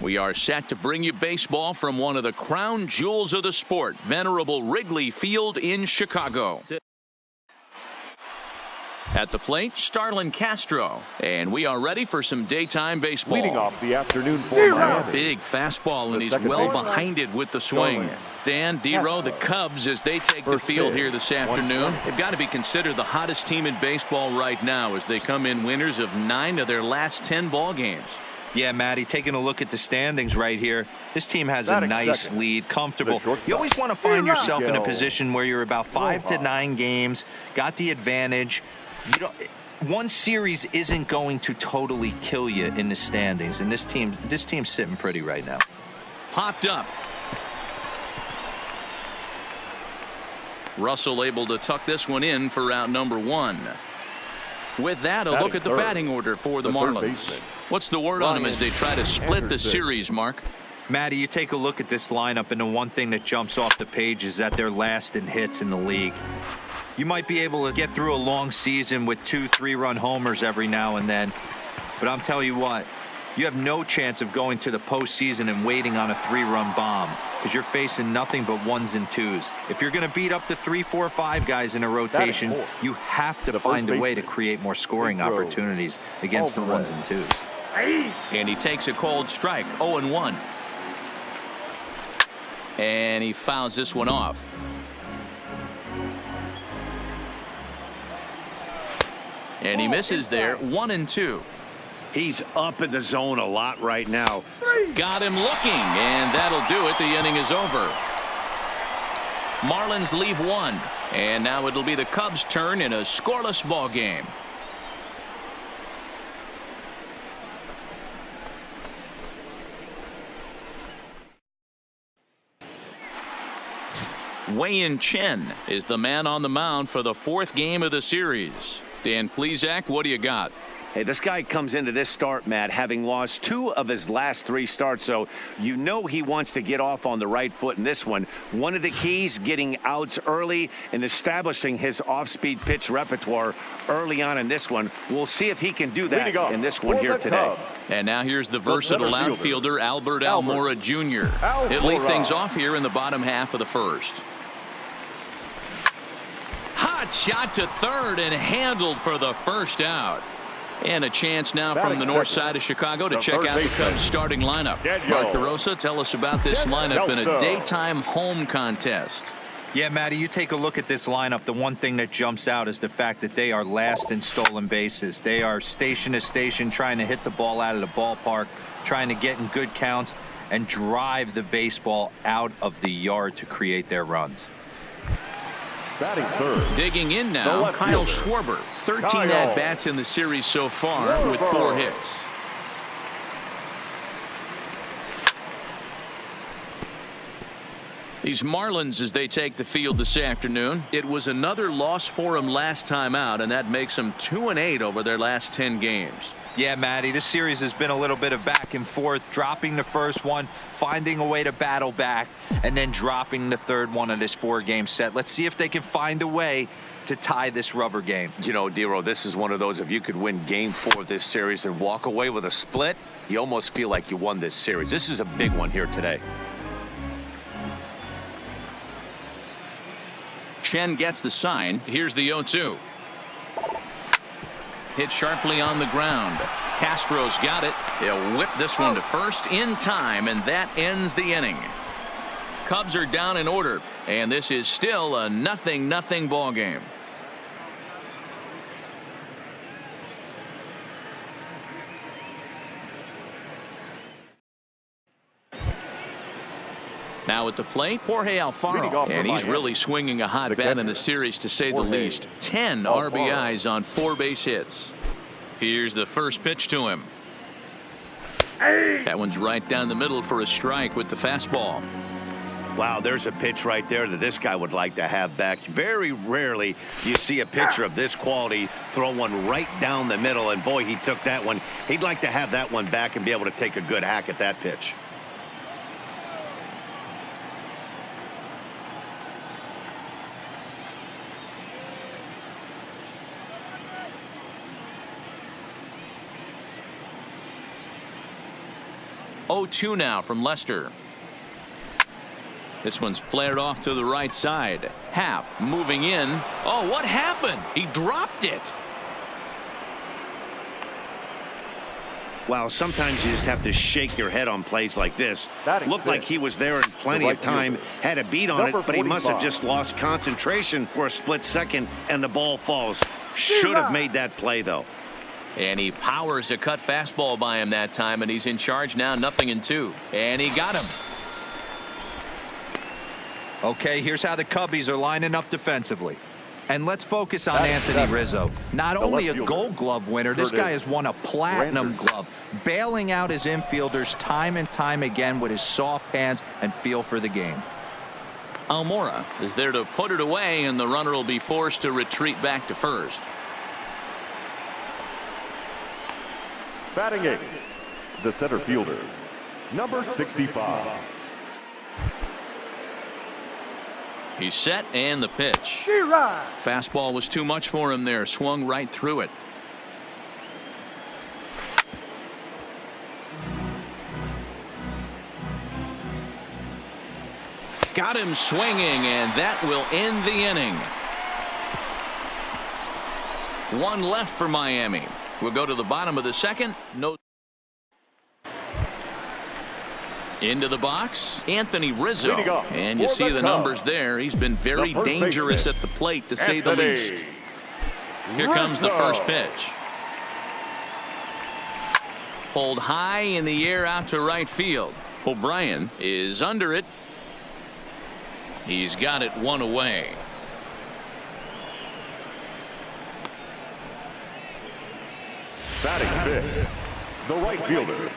We are set to bring you baseball from one of the crown jewels of the sport, venerable Wrigley Field in Chicago. At the plate, Starlin Castro, and we are ready for some daytime baseball. Leading off the afternoon for Miami. Big fastball, and he's well behind it with the swing. Dan, D-Row, the Cubs, as they take the field here this afternoon, they've got to be considered the hottest team in baseball right now as they come in winners of 9 of their last 10 ball games. Yeah, Matty, taking a look at the standings right here, this team has a nice lead, comfortable. You always want to find yourself in a position where you're about 5 to 9 games, got the advantage. You don't, one series isn't going to totally kill you in the standings, and this team's sitting pretty right now. Popped up. Russell able to tuck this one in for out number 1. With that, a look at the batting order for the Marlins. What's the word on them as they try to split the series, Mark? Matty, you take a look at this lineup, and the one thing that jumps off the page is that they're last in hits in the league. You might be able to get through a long season with 2-3-run homers every now and then, but I'm telling you what, you have no chance of going to the postseason and waiting on a 3-run bomb because you're facing nothing but 1s and 2s. If you're going to beat up the 3, 4, 5 guys in a rotation, you have to find a way to create more scoring opportunities against the 1s and 2s. And he takes a cold strike, 0-1. And he fouls this one off. And he misses there, 1-2. He's up in the zone a lot right now. Got him looking, and that'll do it. The inning is over. Marlins leave 1, and now it'll be the Cubs' turn in a scoreless ball game. Wei-Yin Chen is the man on the mound for the 4th game of the series. Dan Plesac, what do you got? Hey, this guy comes into this start, Matt, having lost 2 of his last 3 starts, so you know he wants to get off on the right foot in this one. One of the keys, getting outs early and establishing his off-speed pitch repertoire early on in this one. We'll see if he can do that in this one here today. And now here's the versatile outfielder, Albert Almora Jr. He'll lead things off here in the bottom half of the 1st. Hot shot to third and handled for the 1st out. And a chance now from the north side of Chicago to check out the Cubs starting lineup. Mark DeRosa, tell us about this lineup in a daytime home contest. Yeah, Matty, you take a look at this lineup. The one thing that jumps out is the fact that they are last in stolen bases. They are station to station trying to hit the ball out of the ballpark, trying to get in good counts and drive the baseball out of the yard to create their runs. Batting third. Digging in now, Kyle Schwarber. 13 at-bats in the series so far with 4 hits. These Marlins, as they take the field this afternoon, it was another loss for them last time out, and that makes them 2-8 over their last 10 games. Yeah, Matty, this series has been a little bit of back and forth, dropping the first one, finding a way to battle back, and then dropping the third one of this 4-game set. Let's see if they can find a way to tie this rubber game. You know, D-Row, this is one of those, if you could win game 4 of this series and walk away with a split, you almost feel like you won this series. This is a big one here today. Chen gets the sign. Here's the 0-2. Hit sharply on the ground. Castro's got it. He'll whip this one to first in time, and that ends the inning. Cubs are down in order, and this is still a 0-0 ball game. Now at the plate, Jorge Alfaro, and he's really swinging a hot bat in the series, to say the least. 10 RBIs on 4 base hits. Here's the first pitch to him. That one's right down the middle for a strike with the fastball. Wow, there's a pitch right there that this guy would like to have back. Very rarely you see a pitcher of this quality throw one right down the middle, and boy, he took that one. He'd like to have that one back and be able to take a good hack at that pitch. 0-2 now from Lester. This one's flared off to the right side. Happ moving in. Oh, what happened? He dropped it. Well, sometimes you just have to shake your head on plays like this. Looked like he was there in plenty of time, had a beat on it, but he must have just lost concentration for a split second, and the ball falls. Should have made that play, though. And he powers a cut fastball by him that time, and he's in charge now, 0-2. And he got him. Okay, here's how the Cubbies are lining up defensively. And let's focus on Anthony Rizzo. Not only a Gold Glove winner, this guy has won a Platinum Glove, bailing out his infielders time and time again with his soft hands and feel for the game. Almora is there to put it away, and the runner will be forced to retreat back to first. Batting 8th, the center fielder, number 65. He's set, and the pitch. Fastball was too much for him there. Swung right through it. Got him swinging, and that will end the inning. One left for Miami. We'll go to the bottom of the second. No. Into the box, Anthony Rizzo. And you see the numbers there. He's been very dangerous at the plate, to say the least. Here comes the first pitch. Pulled high in the air out to right field. O'Brien is under it. He's got it one away. Batting 5th, the right fielder.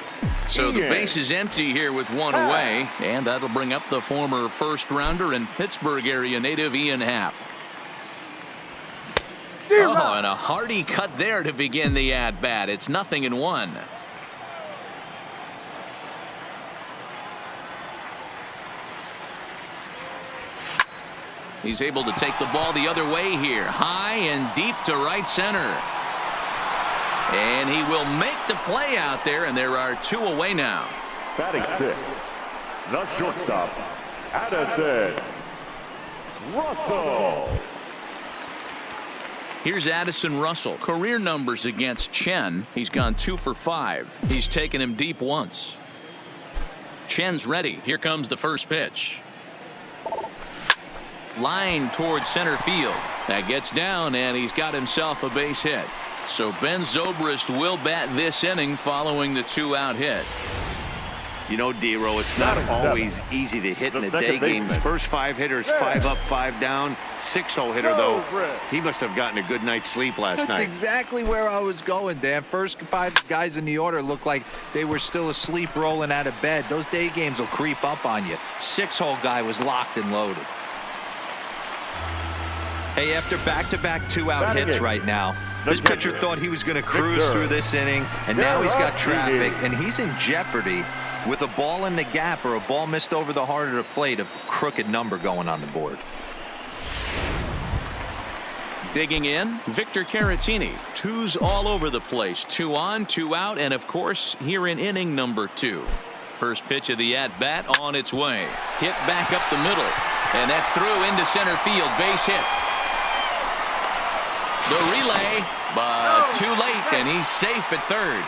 So the base is empty here with one away, and that'll bring up the former first rounder and Pittsburgh area native Ian Happ. Oh, and a hearty cut there to begin the at bat. It's 0-1. He's able to take the ball the other way here, high and deep to right center. And he will make the play out there, and there are two away now. Batting 6th, the shortstop, Addison Russell. Here's Addison Russell. Career numbers against Chen. He's gone 2 for 5. He's taken him deep once. Chen's ready. Here comes the first pitch. Line towards center field. That gets down, and he's got himself a base hit. So Ben Zobrist will bat this inning following the 2-out hit. You know, D-Row, it's not always easy to hit in the day games. First 5 hitters, 5 up, 5 down. 6-0 hitter, though, he must have gotten a good night's sleep last night. That's exactly where I was going, Dan. First 5 guys in the order looked like they were still asleep rolling out of bed. Those day games will creep up on you. 6-hole guy was locked and loaded. Hey, after back-to-back 2-out hits right now, this pitcher thought he was going to cruise through this inning, and now he's got traffic, and he's in jeopardy with a ball in the gap or a ball missed over the heart of the plate, a crooked number going on the board. Digging in, Victor Caratini. 2s all over the place. 2 on, 2 out, and of course, here in inning number 2. First pitch of the at-bat on its way. Hit back up the middle, and that's through into center field. Base hit. The relay, but too late, and he's safe at third.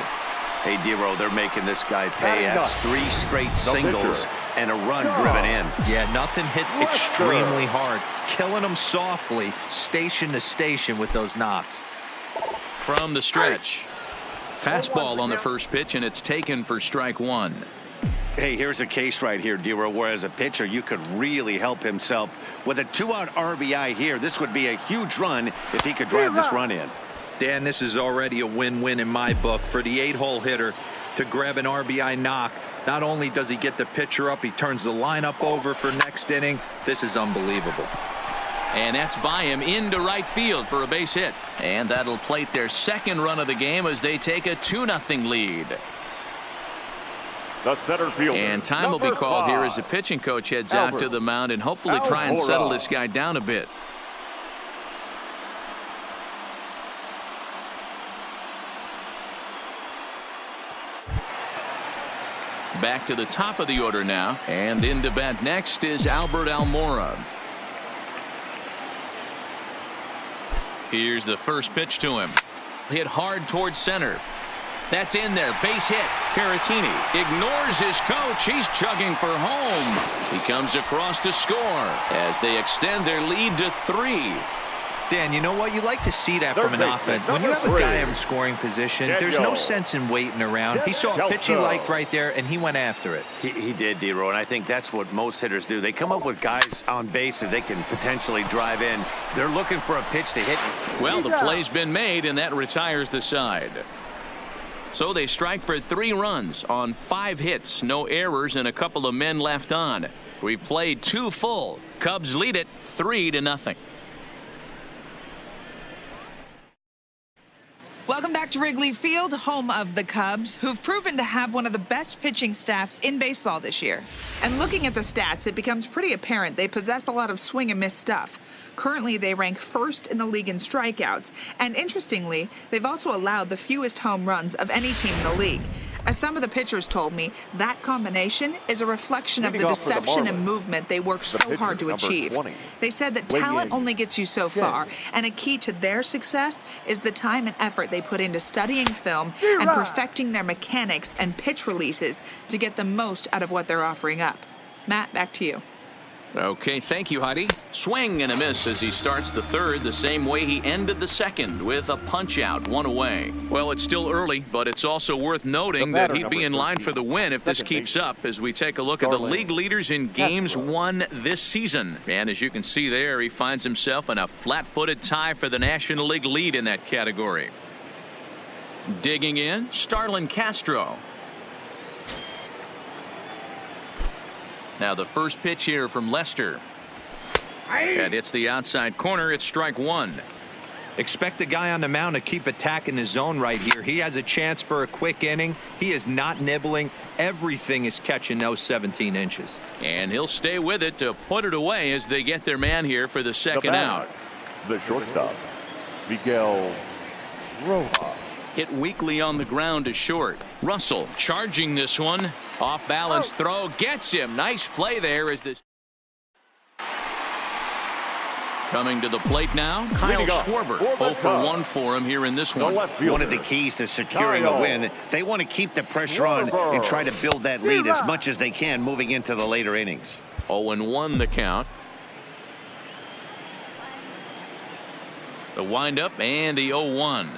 Hey, D-Row, they're making this guy pay. That's 3 straight singles and a run driven in. Yeah, nothing hit extremely hard. Killing them softly, station to station with those knocks. From the stretch. Fastball on the first pitch, and it's taken for strike 1. Hey, here's a case right here, D-Row, where as a pitcher, you could really help himself. With a 2-out RBI here, this would be a huge run if he could drive this run in. Dan, this is already a win-win in my book for the 8-hole hitter to grab an RBI knock. Not only does he get the pitcher up, he turns the lineup over for next inning. This is unbelievable. And that's by him into right field for a base hit. And that'll plate their second run of the game as they take a 2-0 lead. The center fielder, and time will be called here as the pitching coach heads out to the mound and hopefully try and settle this guy down a bit. Back to the top of the order now, and into bat next is Albert Almora. Here's the first pitch to him. Hit hard towards center. That's in there. Base hit. Caratini ignores his coach. He's chugging for home. He comes across to score as they extend their lead to 3. Dan, you know what? You like to see that from an offense. When you have a guy in scoring position, there's no sense in waiting around. He saw a pitch he liked right there, and he went after it. He did, D-Row, and I think that's what most hitters do. They come up with guys on base that they can potentially drive in. They're looking for a pitch to hit. Well, the play's been made, and that retires the side. So they strike for 3 runs on 5 hits, no errors, and a couple of men left on. We've played 2 full. Cubs lead it 3-0. Welcome back to Wrigley Field, home of the Cubs, who've proven to have one of the best pitching staffs in baseball this year. And looking at the stats, it becomes pretty apparent they possess a lot of swing and miss stuff. Currently, they rank first in the league in strikeouts, and interestingly, they've also allowed the fewest home runs of any team in the league. As some of the pitchers told me, that combination is a reflection of the deception and movement they work so hard to achieve. They said that talent only gets you so far, and a key to their success is the time and effort they put into studying film and perfecting their mechanics and pitch releases to get the most out of what they're offering up. Matt, back to you. Okay, thank you, Heidi. Swing and a miss as he starts the third the same way he ended the second, with a punch-out, 1 away. Well, it's still early, but it's also worth noting that he'd be in line for the win if this keeps up as we take a look at the league leaders in games won this season. And as you can see there, he finds himself in a flat-footed tie for the National League lead in that category. Digging in, Starlin Castro. Now the first pitch here from Lester. That hits the outside corner. It's strike 1. Expect the guy on the mound to keep attacking the zone right here. He has a chance for a quick inning. He is not nibbling. Everything is catching those 17 inches. And he'll stay with it to put it away as they get their man here for the second out. The shortstop, Miguel Rojas. Hit weakly on the ground to short. Russell charging this one. Off balance throw gets him. Nice play there as this. Coming to the plate now, Kyle Schwarber. 0 for 1 for him here in this one. One of the keys to securing a win. They want to keep the pressure on and try to build that lead as much as they can moving into the later innings. 0-1 the count. The windup and the 0-1.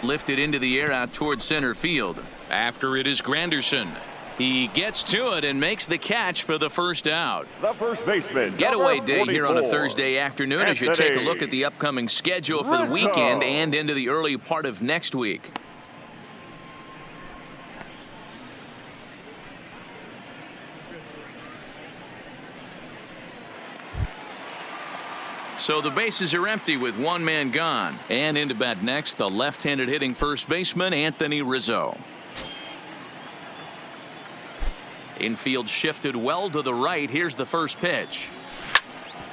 Lifted into the air out toward center field. After it is Granderson. He gets to it and makes the catch for the first out. The first baseman. Getaway day here on a Thursday afternoon as you take a look at the upcoming schedule for the weekend and into the early part of next week. So the bases are empty with 1 man gone. And into bat next, the left-handed hitting first baseman, Anthony Rizzo. Infield shifted well to the right. Here's the first pitch.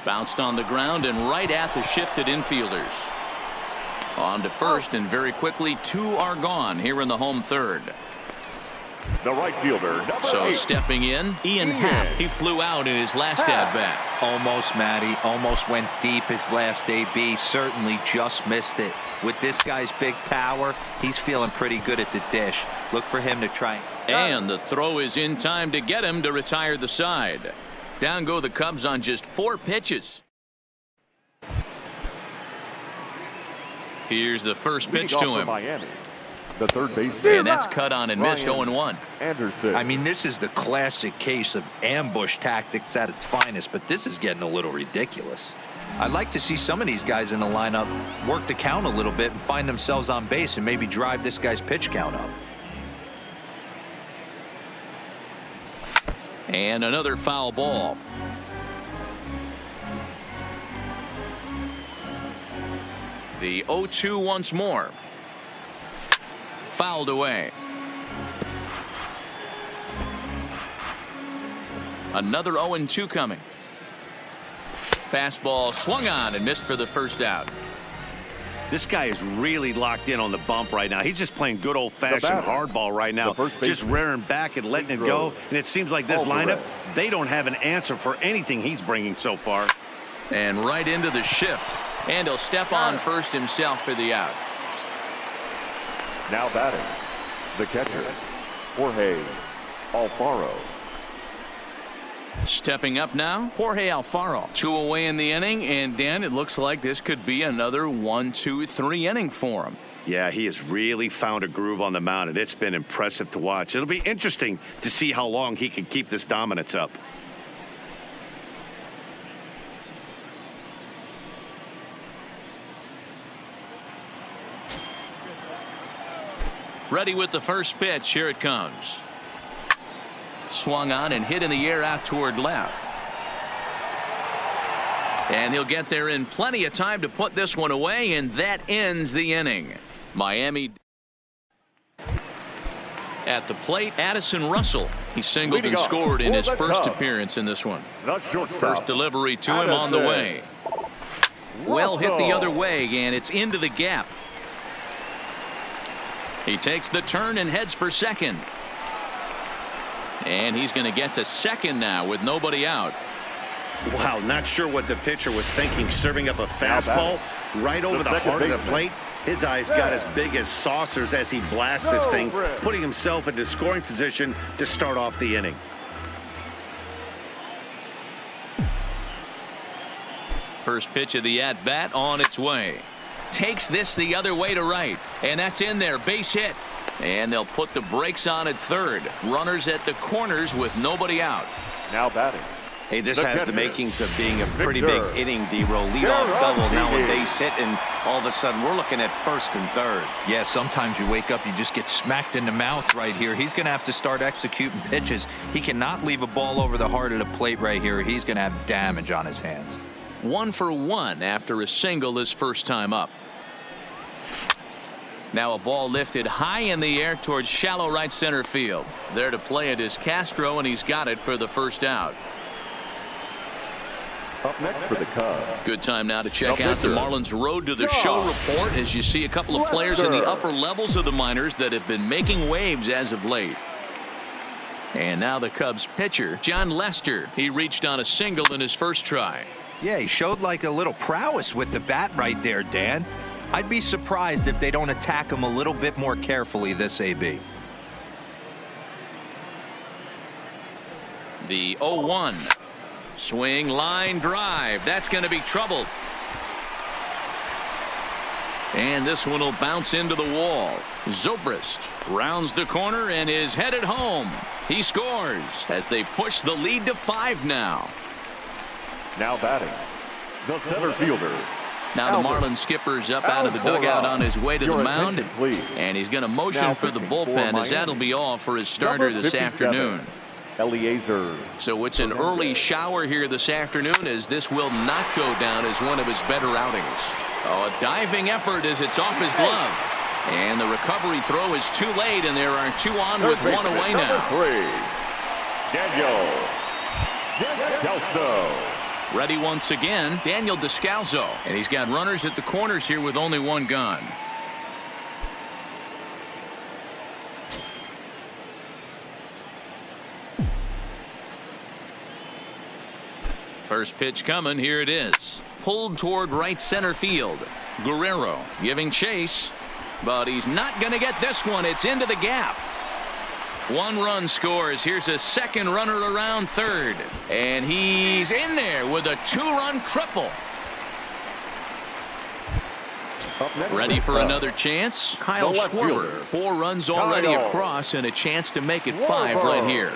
Bounced on the ground and right at the shifted infielders. On to first, and very quickly 2 are gone here in the home third. The right fielder, So 8. stepping in, Ian Happ. He flew out in his last at-bat. Almost, Matty. Almost went deep his last AB. Certainly just missed it. With this guy's big power, he's feeling pretty good at the dish. Look for him to try. And the throw is in time to get him to retire the side. Down go the Cubs on just 4 pitches. Here's the first pitch to him. Miami, the third baseman. And that's cut on and missed. 0-1. Anderson. I mean, this is the classic case of ambush tactics at its finest, but this is getting a little ridiculous. I'd like to see some of these guys in the lineup work the count a little bit and find themselves on base and maybe drive this guy's pitch count up. And another foul ball. The 0-2 once more. Fouled away. Another 0-2 coming. Fastball swung on and missed for the first out. This guy is really locked in on the bump right now. He's just playing good old-fashioned hardball right now, just rearing back and letting it go. And it seems like this lineup, they don't have an answer for anything he's bringing so far. And right into the shift. And he'll step on first himself for the out. Now batting, the catcher, Jorge Alfaro. Stepping up now, Jorge Alfaro. 2 away in the inning, and Dan, it looks like this could be another 1-2-3 inning for him. Yeah, he has really found a groove on the mound, and it's been impressive to watch. It'll be interesting to see how long he can keep this dominance up. Ready with the first pitch. Here it comes. Swung on and hit in the air out toward left. And he'll get there in plenty of time to put this one away, and that ends the inning. Miami at the plate, Addison Russell. He singled and scored in his first appearance in this one. First delivery to him on the way. Well hit the other way, and it's into the gap. He takes the turn and heads for second. And he's going to get to second now with nobody out. Wow, not sure what the pitcher was thinking, serving up a fastball right over the heart of the plate. His eyes got as big as saucers as he blasts this thing, putting himself into scoring position to start off the inning. First pitch of the at-bat on its way. Takes this the other way to right, and that's in there. Base hit, and they'll put the brakes on at third. Runners at the corners with nobody out. Now batting. Hey, this has the makings of being a pretty big inning, D-Roll. Leadoff double, now a base hit, and all of a sudden we're looking at first and third. Yeah, sometimes you wake up, you just get smacked in the mouth right here. He's going to have to start executing pitches. He cannot leave a ball over the heart of the plate right here. He's going to have damage on his hands. 1 for 1 after a single his first time up. Now a ball lifted high in the air towards shallow right center field. There to play it is Castro, and he's got it for the first out. Up next for the Cubs. Good time now to check out the Marlins Road to the Show report, as you see a couple of players in the upper levels of the minors that have been making waves as of late. And now the Cubs pitcher, John Lester. He reached on a single in his first try. Yeah, he showed like a little prowess with the bat right there, Dan. I'd be surprised if they don't attack him a little bit more carefully this AB. The 0-1. Swing, line drive. That's going to be troubled. And this one will bounce into the wall. Zobrist rounds the corner and is headed home. He scores as they push the lead to 5 now. Now batting, the center fielder. Now the Marlins skipper's up out of the dugout on his way to the mound, and he's going to motion for the bullpen, as that'll be all for his starter this afternoon. Eliezer. So it's an early shower here this afternoon, as this will not go down as one of his better outings. Oh, a diving effort as it's off his glove. And the recovery throw is too late, and there are 2 on with 1 away now. Daniel Descalso. Ready once again, Daniel Descalso. And he's got runners at the corners here with only 1 gone. First pitch coming. Here it is. Pulled toward right center field. Guerrero giving chase, but he's not going to get this one. It's into the gap. 1 run scores. Here's a second runner around third, and he's in there with a 2-run triple. Ready for another chance. Kyle Schwarber. 4 runs already across and a chance to make it 5 right here.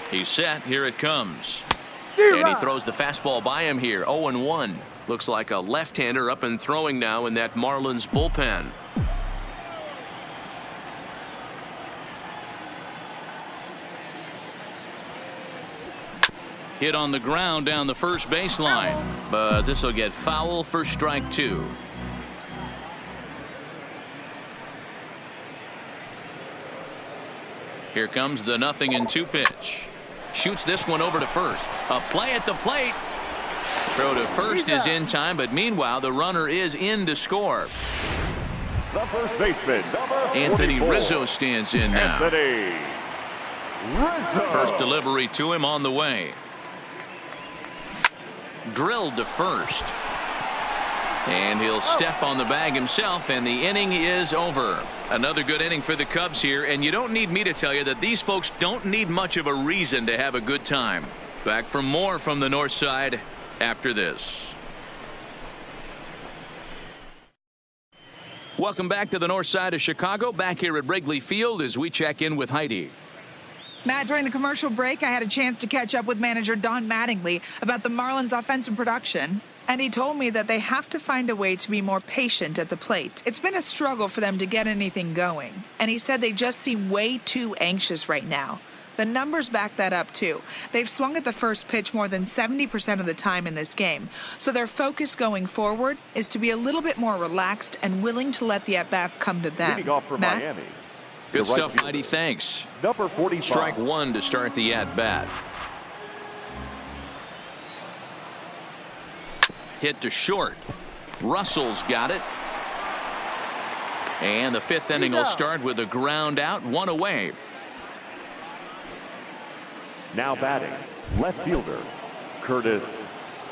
He's set. Here it comes. And he throws the fastball by him here. 0-1. Looks like a left-hander up and throwing now in that Marlins bullpen. Hit on the ground down the first baseline, but this will get foul for strike 2. Here comes the 0-2 pitch. Shoots this one over to first. A play at the plate. Throw to first is in time, but meanwhile the runner is in to score. The first baseman, number Anthony 44. Rizzo stands in now. Anthony Rizzo. First delivery to him on the way. Drilled to first. And he'll step on the bag himself, and the inning is over. Another good inning for the Cubs here, and you don't need me to tell you that these folks don't need much of a reason to have a good time. Back for more from the north side after this. Welcome back to the north side of Chicago, back here at Wrigley Field as we check in with Heidi. Matt, during the commercial break, I had a chance to catch up with manager Don Mattingly about the Marlins' offensive production. And he told me that they have to find a way to be more patient at the plate. It's been a struggle for them to get anything going. And he said they just seem way too anxious right now. The numbers back that up, too. They've swung at the first pitch more than 70% of the time in this game. So their focus going forward is to be a little bit more relaxed and willing to let the at-bats come to them. Leading off for Matt? Miami. Good The right stuff, fielder, Heidi. Thanks. Number 45. Strike one to start the at-bat. Hit to short. Russell's got it. And the fifth inning will start with a ground out, one away. Now batting, left fielder, Curtis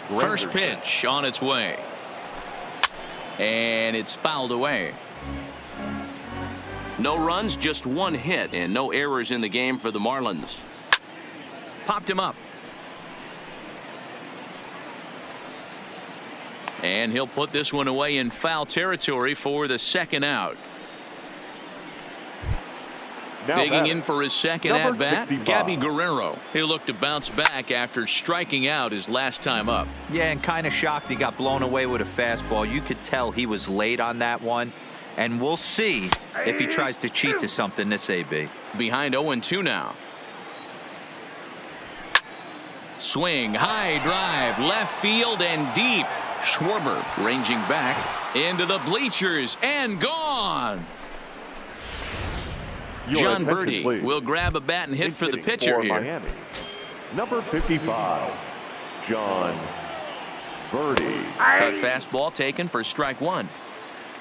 First Granderson. pitch on its way. And it's fouled away. No runs, just one hit, and no errors in the game for the Marlins. Popped him up. And he'll put this one away in foul territory for the second out. Now Digging batting, in for his second number at-bat, 65. Gabby Guerrero. He'll look to bounce back after striking out his last time up. Yeah, and kind of shocked he got blown away with a fastball. You could tell he was late on that one. And we'll see if he tries to cheat to something this AB. Behind 0-2 now. Swing, high drive, left field and deep. Schwarber ranging back into the bleachers and gone. Your John attention, Birdie please. will grab a bat and hit for the Hitting pitcher for here. Miami. Number 55, John Birdie. Cut fastball taken for strike one.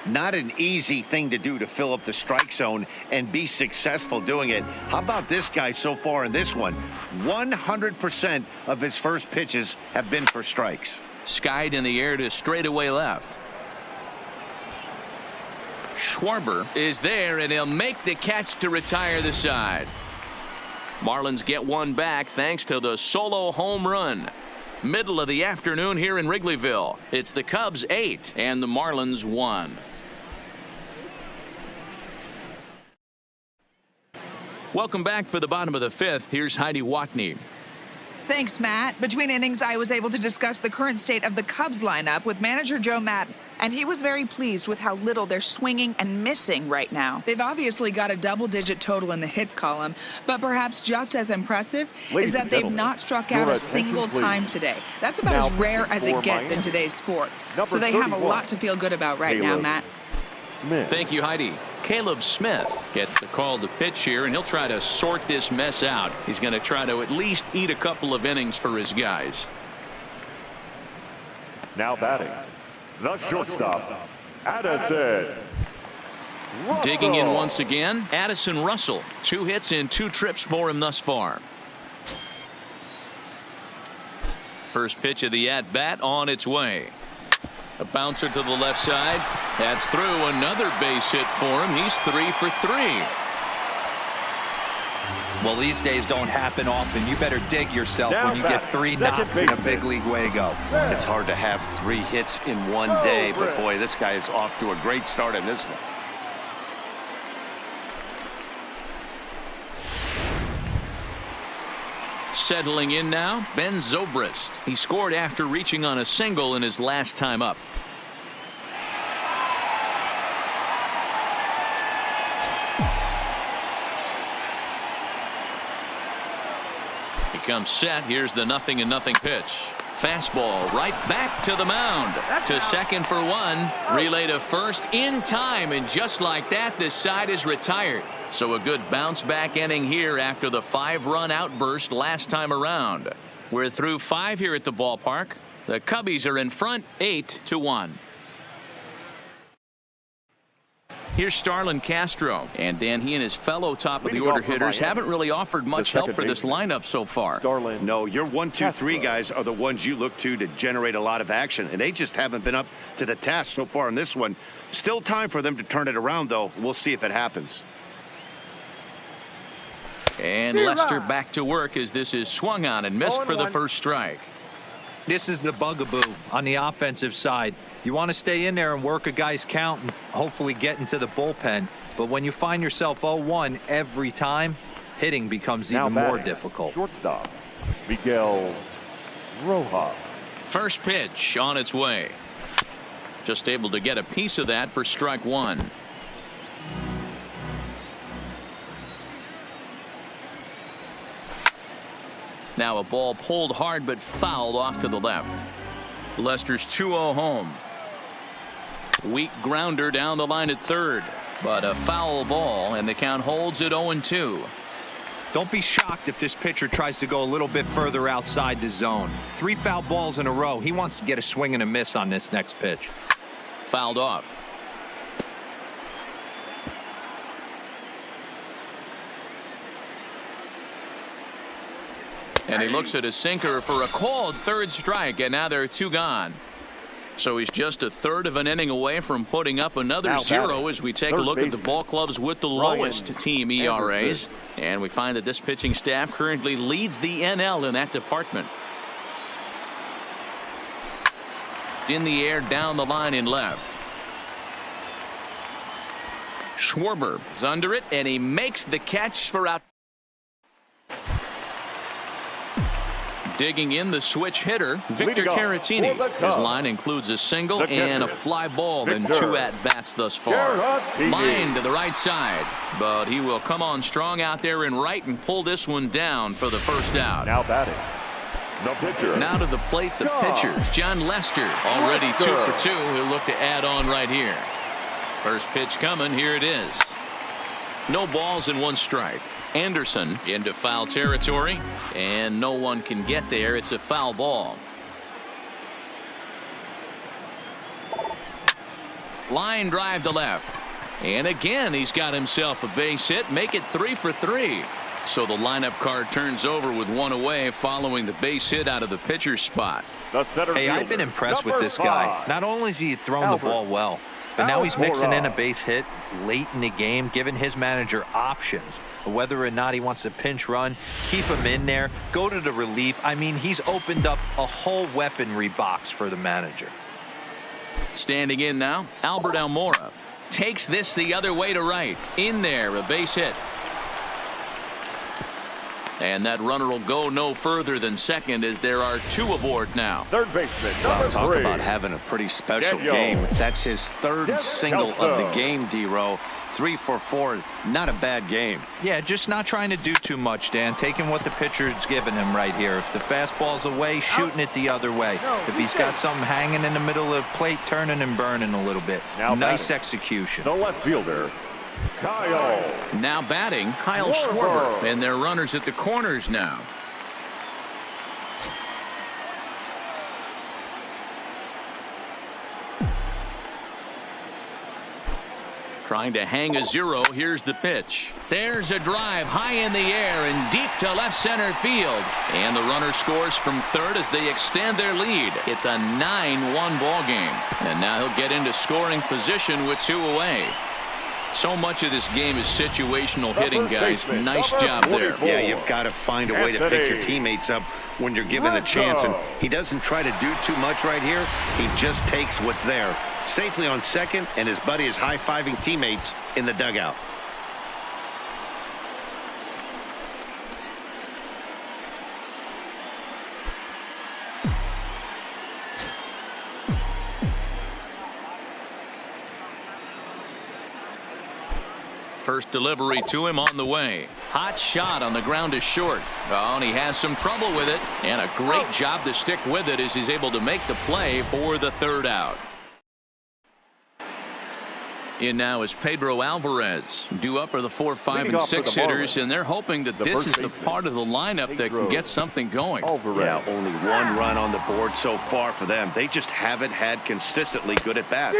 Not an easy thing to do to fill up the strike zone and be successful doing it. How about this guy so far in this one? 100% of his first pitches have been for strikes. Skied in the air to straightaway left. Schwarber is there, and he'll make the catch to retire the side. Marlins get one back thanks to the solo home run. Middle of the afternoon here in Wrigleyville. It's the Cubs 8 and the Marlins 1. Welcome back for the bottom of the fifth. Here's Heidi Watney. Thanks, Matt. Between innings, I was able to discuss the current state of the Cubs lineup with manager Joe Maddon, and he was very pleased with how little they're swinging and missing right now. They've obviously got a double-digit total in the hits column, but perhaps just as impressive Ladies is that and they've gentlemen, not struck out your a attention, single please. time today. That's about Now as rare as it for gets in Miami. today's sport. Number So they have a 31, lot to feel good about right now, Caleb Matt. Smith. Thank you, Heidi. Caleb Smith gets the call to pitch here, and he'll try to sort this mess out. He's going to try to at least eat a couple of innings for his guys. Now batting, the shortstop, Addison Russell. Digging in once again, Addison Russell. 2 hits and 2 trips for him thus far. First pitch of the at-bat on its way. A bouncer to the left side. That's through. Another base hit for him. He's 3 for 3. Well, these days don't happen often. You better dig yourself Now when you get back, 3 second knocks in a baseman. big league way go. It's hard to have 3 hits in one day, but boy, this guy is off to a great start in this one. Settling in now, Ben Zobrist. He scored after reaching on a single in his last time up. He comes set. Here's the 0-0 pitch. Fastball right back to the mound. To second for 1. Relay to first in time, and just like that, this side is retired. So a good bounce back inning here after the 5-run outburst last time around. We're through 5 here at the ballpark. The Cubbies are in front 8-1. Here's Starlin Castro. And Dan, he and his fellow top of the order hitters haven't really offered much help for this lineup so far. No, your 1, 2, 3 guys are the ones you look to generate a lot of action, and they just haven't been up to the task so far in this one. Still time for them to turn it around, though. We'll see if it happens. And Lester back to work as this is swung on and missed for the first strike. This is the bugaboo on the offensive side. You want to stay in there and work a guy's count and hopefully get into the bullpen. But when you find yourself 0-1 every time, hitting becomes even more difficult. Shortstop, Miguel Rojas. First pitch on its way. Just able to get a piece of that for strike one. Now a ball pulled hard but fouled off to the left. Lester's 2-0 home. Weak grounder down the line at third, but a foul ball, and the count holds at 0-2. Don't be shocked if this pitcher tries to go a little bit further outside the zone. 3 foul balls in a row. He wants to get a swing and a miss on this next pitch. Fouled off. And he looks at his sinker for a called third strike, and now there are 2 gone. So he's just a third of an inning away from putting up another 0 as we take a look at the ball clubs with the lowest team ERAs. And we find that this pitching staff currently leads the NL in that department. In the air down the line in left. Schwarber is under it, and he makes the catch for out. Digging in the switch hitter, Victor Caratini. His line includes a single and a fly ball and 2 at-bats thus far. Line to the right side, but he will come on strong out there in right and pull this one down for the first out. Now batting, the pitcher. Now to the plate, the pitcher, John Lester. Already 2 for 2. He'll look to add on right here. First pitch coming. Here it is. No balls and 1 strike. Anderson into foul territory, and no one can get there. It's a foul ball. Line drive to left, and again he's got himself a base hit. Make it 3 for 3. So the lineup card turns over with 1 away following the base hit out of the pitcher's spot. Hey, I've been impressed with this guy. Not only has he thrown the ball well, but now he's mixing in a base hit late in the game, giving his manager options. Whether or not he wants to pinch run, keep him in there, go to the relief. I mean, he's opened up a whole weaponry box for the manager. Standing in now, Albert Almora takes this the other way to right. In there, a base hit. And that runner will go no further than second as there are 2 aboard now. Third baseman, number 3. Talk about having a pretty special game. That's his 3rd single of the game, D-Row. 3 for 4. Not a bad game. Yeah, just not trying to do too much, Dan. Taking what the pitcher's giving him right here. If the fastball's away, shooting it the other way. If he's got something hanging in the middle of the plate, turning and burning a little bit. Nice execution. The left fielder, Kyle. Now batting, Kyle Schwarber, and they're runners at the corners now. Trying to hang a 0. Here's the pitch. There's a drive high in the air and deep to left center field. And the runner scores from third as they extend their lead. It's a 9-1 ball game. And now he'll get into scoring position with 2 away. So much of this game is situational hitting, guys. Nice job there. Yeah, you've got to find a way to pick your teammates up when you're given the chance. And he doesn't try to do too much right here. He just takes what's there. Safely on second, and his buddy is high-fiving teammates in the dugout. First delivery to him on the way. Hot shot on the ground is short. Oh, and he has some trouble with it. And a great job to stick with it as he's able to make the play for the 3rd out. In now is Pedro Alvarez. Due up are the 4, 5, Leading and off for 6 the hitters, Marlins, and they're hoping that the this first is the baseman, part of the lineup that Pedro can get something going. Alvarez. Yeah, only one run on the board so far for them. They just haven't had consistently good at bats.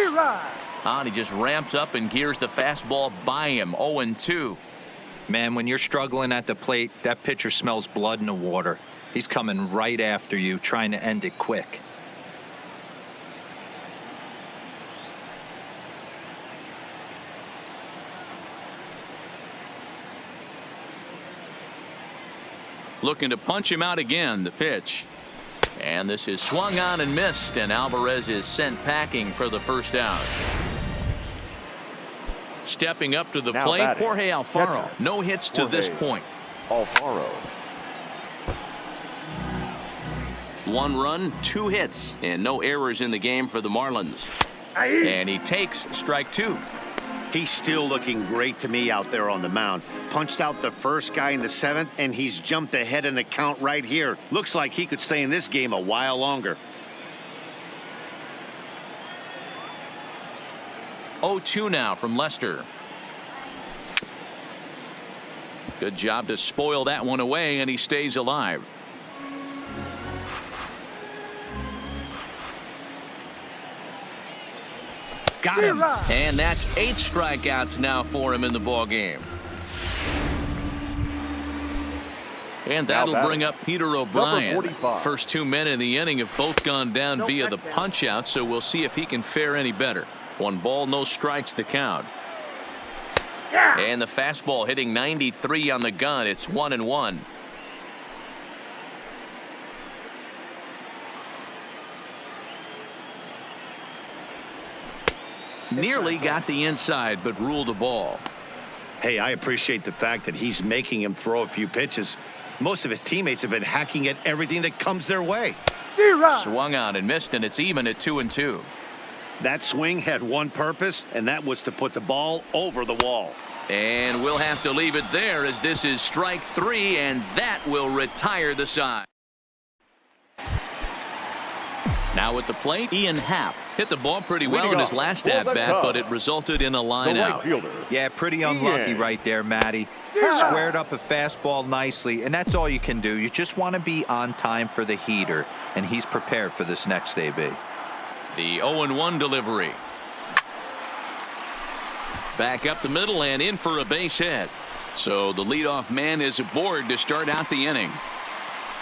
He just ramps up and gears the fastball by him. 0-2. Man, when you're struggling at the plate, that pitcher smells blood in the water. He's coming right after you, trying to end it quick. Looking to punch him out again. The pitch. And this is swung on and missed, and Alvarez is sent packing for the first out. Stepping up to the Now plate, batting, Jorge Alfaro. catcher, No hits to this Jorge point. Alfaro. 1 run, 2 hits, and no errors in the game for the Marlins. And he takes strike 2. He's still looking great to me out there on the mound. Punched out the first guy in the 7th, and he's jumped ahead in the count right here. Looks like he could stay in this game a while longer. 0-2 now from Lester. Good job to spoil that one away, and he stays alive. Got him. And that's 8 strikeouts now for him in the ball game. And that'll bring up Peter O'Brien. Number 45. First 2 men in the inning have both gone down via the punch out, so we'll see if he can fare any better. 1 ball, no strikes the count. And the fastball hitting 93 on the gun. It's 1-1. Nearly got the inside, but ruled a ball. Hey, I appreciate the fact that he's making him throw a few pitches. Most of his teammates have been hacking at everything that comes their way. Swung on and missed, and it's even at 2-2. That swing had one purpose, and that was to put the ball over the wall. And we'll have to leave it there, as this is strike 3, and that will retire the side. Now at the plate, Ian Happ hit the ball pretty well in his last at-bat, but it resulted in a line out. Yeah, pretty unlucky right there, Matty. Squared up a fastball nicely, and that's all you can do. You just want to be on time for the heater, and he's prepared for this next AB. The 0-1 delivery. Back up the middle and in for a base hit. So the leadoff man is aboard to start out the inning.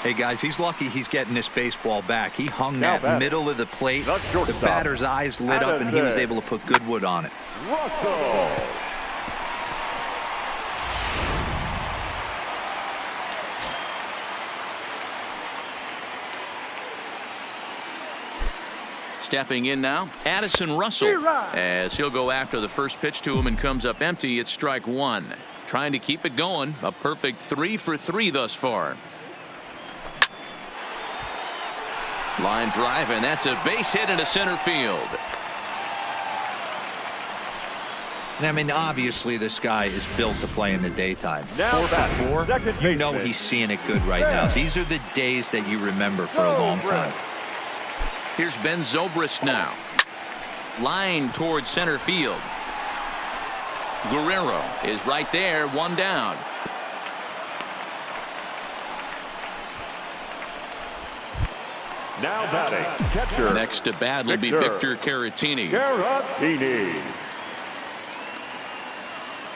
Hey, guys, he's lucky he's getting this baseball back. He hung that middle of the plate. The batter's eyes lit up, and he was able to put good wood on it. Russell. Stepping in now, Addison Russell, as he'll go after the first pitch to him and comes up empty. It's strike 1. Trying to keep it going. A perfect 3 for 3 thus far. Line drive, and that's a base hit into center field. And I mean, obviously, this guy is built to play in the daytime. Now 4 for 4, you know baseman. he's seeing it good right now. These are the days that you remember for a long time. Here's Ben Zobrist now. Line towards center field. Guerrero is right there, 1 down. Now batting, catcher. Next to bat will be Victor Caratini. Caratini.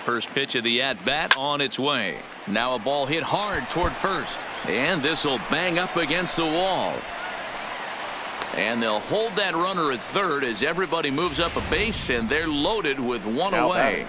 First pitch of the at-bat on its way. Now a ball hit hard toward first. And this will bang up against the wall. And they'll hold that runner at third as everybody moves up a base, and they're loaded with 1 Now away. batting.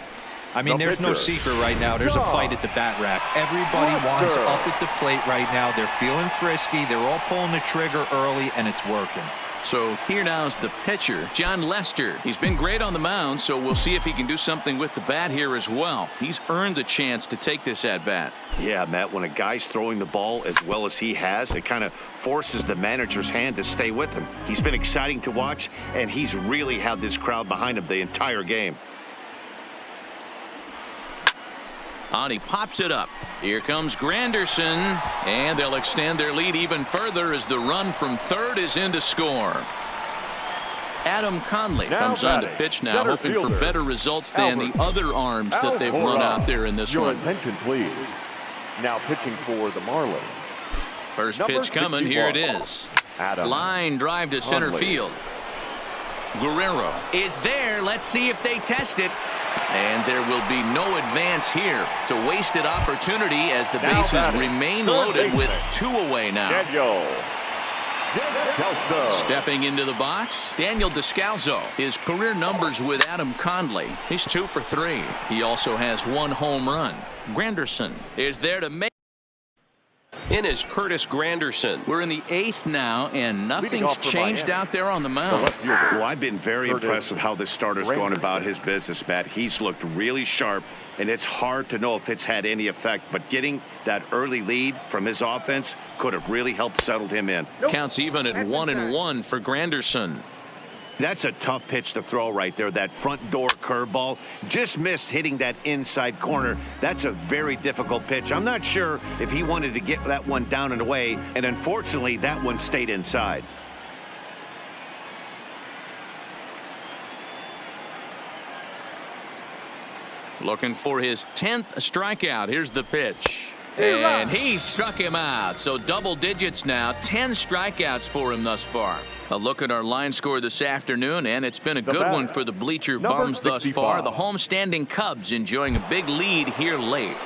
I mean, there's no secret right now. There's a fight at the bat rack. Everybody wants up at the plate right now. They're feeling frisky. They're all pulling the trigger early, and it's working. So here now is the pitcher, John Lester. He's been great on the mound, so we'll see if he can do something with the bat here as well. He's earned the chance to take this at-bat. Yeah, Matt, when a guy's throwing the ball as well as he has, it kind of forces the manager's hand to stay with him. He's been exciting to watch, and he's really had this crowd behind him the entire game. On he pops it up. Here comes Granderson, and they'll extend their lead even further as the run from third is in to score. Adam Conley Now comes on to batting, pitch now, center hoping for fielder, better results than the Albert other arms that they've run out there in this Your one. attention, please. Now pitching for the Marlins. First Number pitch coming. 61. Here it is. Adam Line drive to center Conley. field. Guerrero is there. Let's see if they test it. And there will be no advance here. It's a wasted opportunity as the Now bases batting, remain third loaded with baseman. 2 away now. Daniel Descalso. Stepping into the box, Daniel Descalso. His career numbers with Adam Conley. He's 2 for 3. He also has 1 home run. Granderson is there to make. In is Curtis Granderson. We're in the 8th now, and nothing's off for changed Miami. out there on the The mound. left fielder. Well, I've been very Third impressed with how this starter's going Granderson. about his business, Matt. He's looked really sharp, and it's hard to know if it's had any effect. But getting that early lead from his offense could have really helped settle him in. Counts even at 1-1 for Granderson. That's a tough pitch to throw right there. That front door curveball just missed hitting that inside corner. That's a very difficult pitch. I'm not sure if he wanted to get that one down and away, and unfortunately that one stayed inside. Looking for his 10th strikeout. Here's the pitch. And he struck him out. So double digits now. 10 strikeouts for him thus far. A look at our line score this afternoon, and it's been a good one for the bleacher Number bums thus far. 65. The homestanding Cubs enjoying a big lead here late.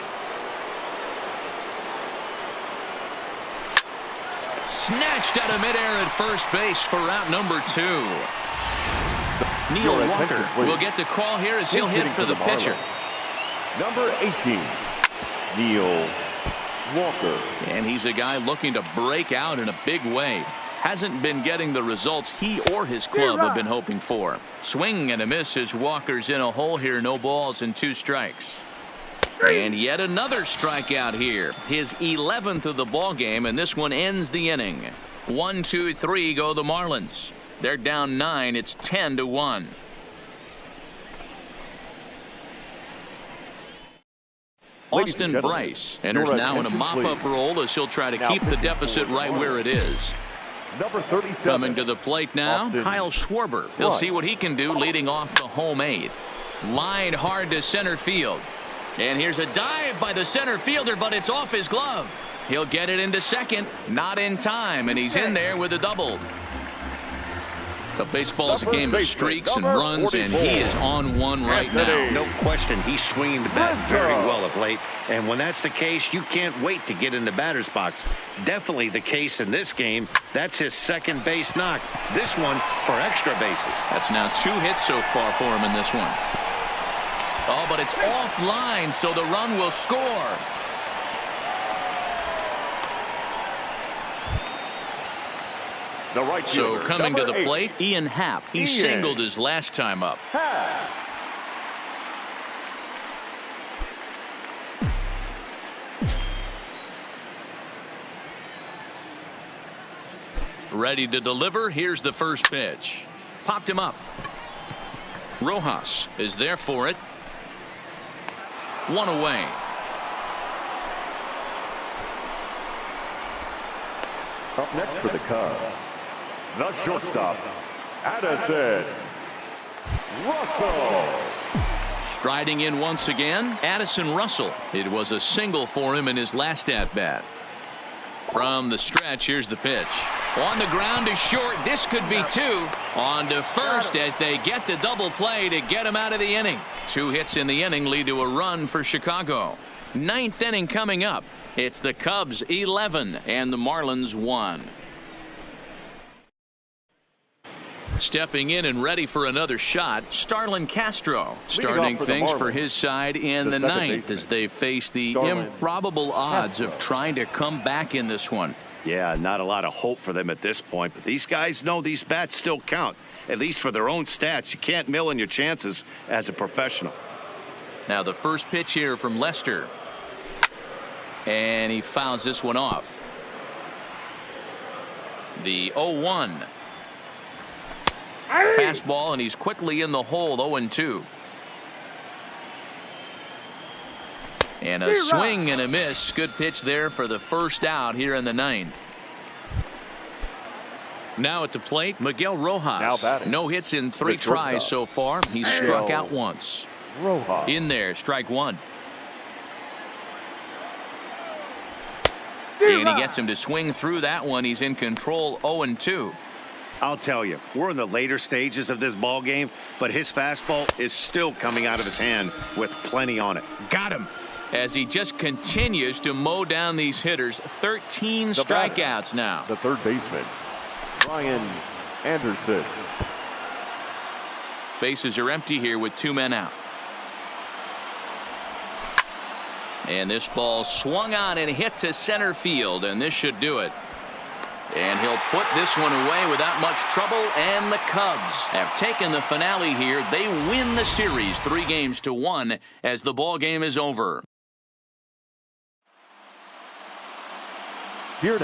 Snatched out of midair at first base for out number 2. Neil Your attention, Walker please. will get the call here as he'll hit Hitting for the pitcher. Marlins. Number 18, Neil Walker. And he's a guy looking to break out in a big way. Hasn't been getting the results he or his club have been hoping for. Swing and a miss as Walker's in a hole here. No balls and 2 strikes. And yet another strikeout here. His 11th of the ball game, and this one ends the inning. 1, 2, 3 go the Marlins. They're down 9. It's 10-1. Ladies and Austin gentlemen, Bryce enters your now in a attention, mop-up please. role as he'll try to Now keep the pitching deficit for the right where it is. Number 37. Coming to the plate now, Austin Kyle Schwarber. He'll see what he can do leading off the home 8th. Line hard to center field. And here's a dive by the center fielder, but it's off his glove. He'll get it into second. Not in time, and he's in there with a double. But baseball is a game of streaks and runs, and he is on one right now. No question, he's swinging the bat very well of late. And when that's the case, you can't wait to get in the batter's box. Definitely the case in this game. That's his second base knock. This one for extra bases. That's now 2 hits so far for him in this one. Oh, but it's offline, so the run will score. The right So fielder, coming to number the 8, plate, Ian Happ. He Ian. singled his last time up. Happ. Ready to deliver. Here's the first pitch. Popped him up. Rojas is there for it. 1 away. Up next for the Cubs, the shortstop, Addison Russell. Striding in once again, Addison Russell. It was a single for him in his last at-bat. From the stretch, here's the pitch. On the ground to short. This could be 2. On to first as they get the double play to get him out of the inning. 2 hits in the inning lead to a run for Chicago. 9th inning coming up. It's the Cubs 11 and the Marlins 1. Stepping in and ready for another shot, Starlin Castro. Starting off for the things for Marlins, his side in the the second 9th baseman, as they face the Starlin improbable odds of Castro. trying to come back in this one. Yeah, not a lot of hope for them at this point, but these guys know these bats still count, at least for their own stats. You can't mill in your chances as a professional. Now the first pitch here from Lester. And he fouls this one off. The 0-1. Fastball, and he's quickly in the hole. 0-2. And a swing and a miss. Good pitch there for the first out here in the 9th. Now at the plate, Miguel Now Rojas. batting. No hits in 3 The shortstop. tries so far. He's struck out once. Rojas. In there, strike 1. And he gets him to swing through that one. He's in control, 0-2. I'll tell you, we're in the later stages of this ball game, but his fastball is still coming out of his hand with plenty on it. Got him. As he just continues to mow down these hitters. 13 The batter. strikeouts now. The third baseman, Brian Anderson. Bases are empty here with 2 men out. And this ball swung on and hit to center field, and this should do it. And he'll put this one away without much trouble, and the Cubs have taken the finale here. They win the series 3-1 as the ball game is over. Here